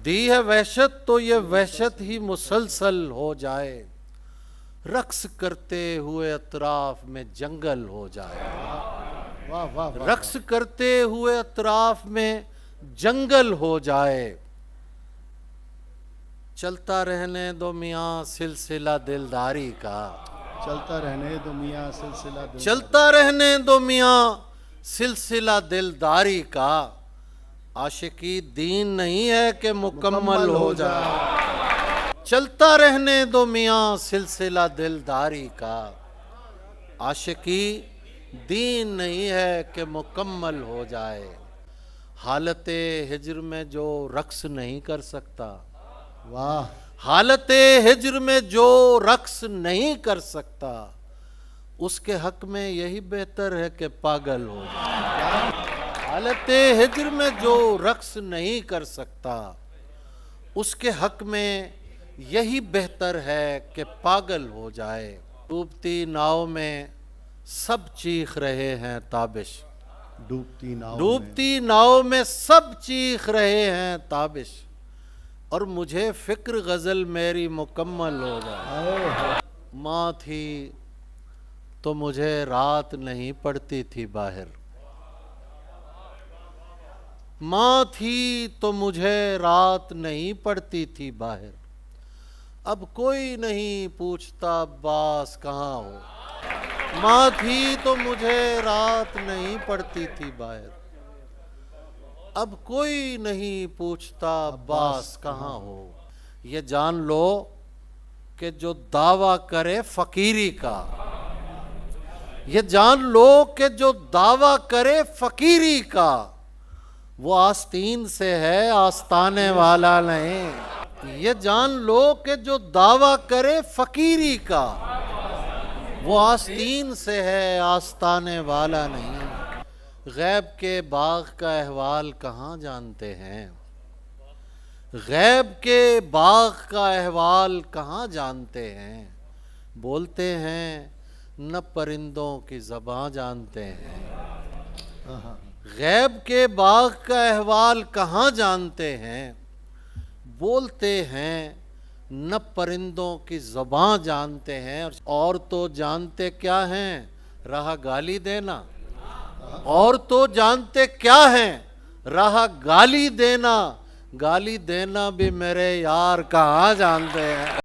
دی ہے وحشت تو یہ وحشت ہی مسلسل ہو جائے، رقص کرتے ہوئے اطراف میں جنگل ہو جائے، واہ واہ واہ، رقص کرتے ہوئے اطراف میں جنگل ہو جائے، چلتا رہنے دو میاں سلسلہ دلداری کا، چلتا رہنے دو میاں سلسلہ دل، چلتا رہنے دو میاں سلسلہ دلداری کا، عاشقی دین نہیں ہے کہ مکمل ہو جائے، چلتا رہنے دو میاں سلسلہ دلداری کا، عاشقی دین نہیں ہے کہ مکمل ہو جائے، حالت ہجر میں جو رقص نہیں کر سکتا، واہ، حالت ہجر میں جو رقص نہیں کر سکتا، اس کے حق میں یہی بہتر ہے کہ پاگل ہو جائے، حالت ہجر میں جو رقص نہیں کر سکتا، اس کے حق میں یہی بہتر ہے کہ پاگل ہو جائے، ڈوبتی ناؤ میں سب چیخ رہے ہیں تابش، ڈوبتی ناؤ ڈوبتی ناؤ میں سب چیخ رہے ہیں تابش، اور مجھے فکر غزل میری مکمل ہو جائے، ماں تھی تو مجھے رات نہیں پڑتی تھی باہر، ماں تھی تو مجھے رات نہیں پڑتی تھی باہر، اب کوئی نہیں پوچھتا عباس کہاں ہو، ماں تھی تو مجھے رات نہیں پڑتی تھی باہر، اب کوئی نہیں پوچھتا عباس کہاں ہو، یہ جان لو کہ جو دعویٰ کرے فقیری کا، یہ جان لو کہ جو دعویٰ کرے فقیری کا، وہ آستین سے ہے آستانے والا نہیں، یہ جان لو کہ جو دعویٰ کرے فقیری کا، وہ آستین سے ہے آستانے والا نہیں، غیب کے باغ کا احوال کہاں جانتے ہیں، غیب کے باغ کا احوال کہاں جانتے ہیں، بولتے ہیں نہ پرندوں کی زبان جانتے ہیں، غیب کے باغ کا احوال کہاں جانتے ہیں، بولتے ہیں نہ پرندوں کی زبان جانتے ہیں، اور تو جانتے کیا ہیں رہا گالی دینا، اور تو جانتے کیا ہیں رہا گالی دینا، گالی دینا بھی میرے یار کہاں جانتے ہیں۔